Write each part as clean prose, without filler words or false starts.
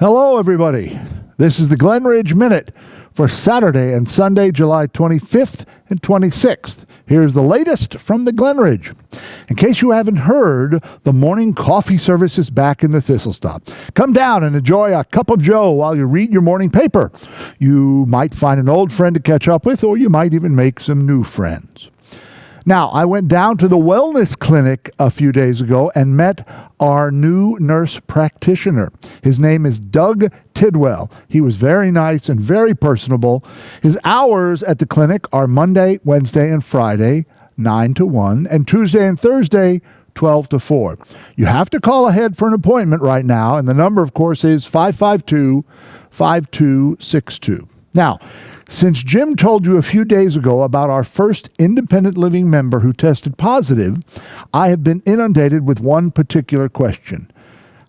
Hello, everybody. This is the Glenridge Minute for Saturday and Sunday, July 25th and 26th. Here's the latest from the Glenridge. In case you haven't heard, the morning coffee service is back in the Thistlestop. Come down and enjoy a cup of joe while you read your morning paper. You might find an old friend to catch up with, or you might even make some new friends. Now, I went down to the wellness clinic a few days ago and met our new nurse practitioner. His name is Doug Tidwell. He was very nice and very personable. His hours at the clinic are Monday, Wednesday, and Friday, 9 to 1, and Tuesday and Thursday, 12 to 4. You have to call ahead for an appointment right now, and the number, of course, is 552-5262. Now, since Jim told you a few days ago about our first independent living member who tested positive, I have been inundated with one particular question.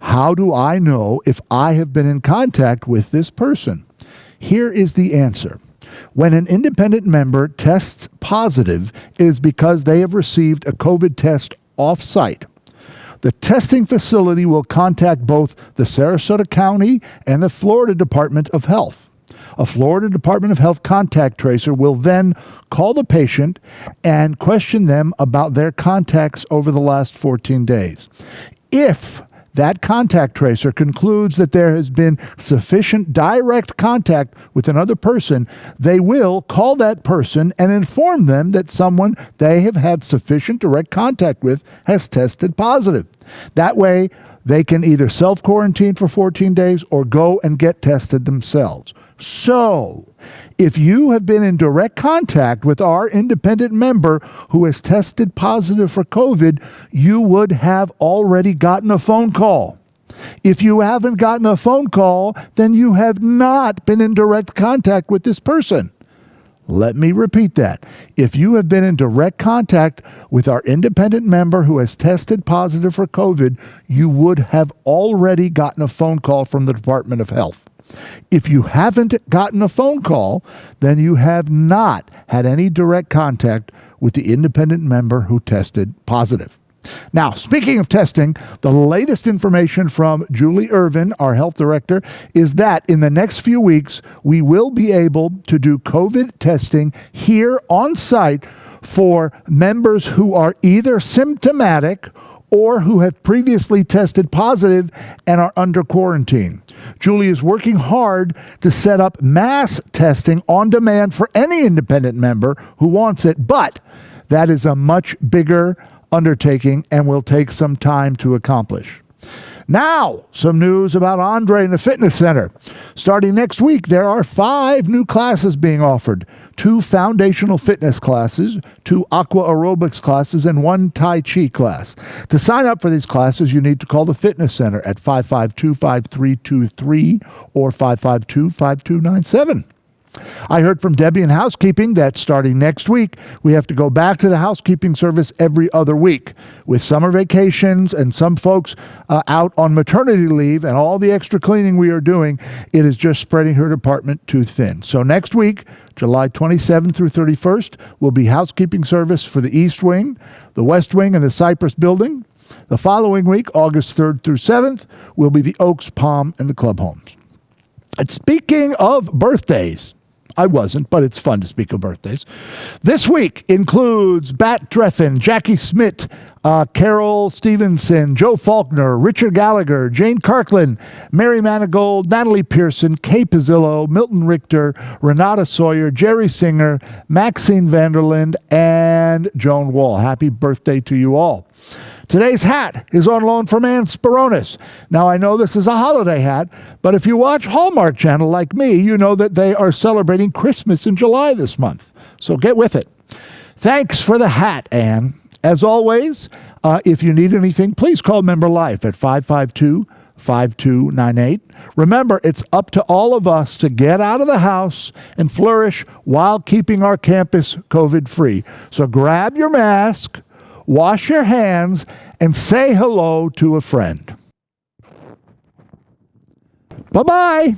How do I know if I have been in contact with this person? Here is the answer. When an independent member tests positive, it is because they have received a COVID test off-site. The testing facility will contact both the Sarasota County and the Florida Department of Health. A Florida Department of Health contact tracer will then call the patient and question them about their contacts over the last 14 days. If that contact tracer concludes that there has been sufficient direct contact with another person, they will call that person and inform them that someone they have had sufficient direct contact with has tested positive. That way, they can either self-quarantine for 14 days or go and get tested themselves. So, if you have been in direct contact with our independent member who has tested positive for COVID, you would have already gotten a phone call. If you haven't gotten a phone call, then you have not been in direct contact with this person. Let me repeat that. If you have been in direct contact with our independent member who has tested positive for COVID, you would have already gotten a phone call from the Department of Health. If you haven't gotten a phone call, then you have not had any direct contact with the independent member who tested positive. Now, speaking of testing, the latest information from Julie Irvin, our health director, is that in the next few weeks, we will be able to do COVID testing here on site for members who are either symptomatic or who have previously tested positive and are under quarantine. Julie is working hard to set up mass testing on demand for any independent member who wants it, but that is a much bigger undertaking and will take some time to accomplish. Now, some news about Andre and the Fitness Center. Starting next week, there are 5 new classes being offered. 2 foundational fitness classes, 2 aqua aerobics classes, and 1 Tai Chi class. To sign up for these classes, you need to call the Fitness Center at 552-5323 or 552-5297. I heard from Debbie in housekeeping that starting next week, we have to go back to the housekeeping service every other week. With summer vacations and some folks out on maternity leave and all the extra cleaning we are doing, it is just spreading her department too thin. So next week, July 27th through 31st, will be housekeeping service for the East Wing, the West Wing, and the Cypress Building. The following week, August 3rd through 7th, will be the Oaks, Palm, and the Club Homes. And speaking of birthdays, I wasn't, but it's fun to speak of birthdays. This week includes Bat Dreffin, Jackie Smith, Carol Stevenson, Joe Faulkner, Richard Gallagher, Jane Kirkland, Mary Manigold, Natalie Pearson, Kay Pizzillo, Milton Richter, Renata Sawyer, Jerry Singer, Maxine Vanderland, and Joan Wall. Happy birthday to you all. Today's hat is on loan from Ann Speronis. Now, I know this is a holiday hat, but if you watch Hallmark Channel like me, you know that they are celebrating Christmas in July this month. So get with it. Thanks for the hat, Ann. As always, if you need anything, please call Member Life at 552-5298. Remember, it's up to all of us to get out of the house and flourish while keeping our campus COVID-free. So grab your mask, wash your hands, and say hello to a friend. Bye-bye.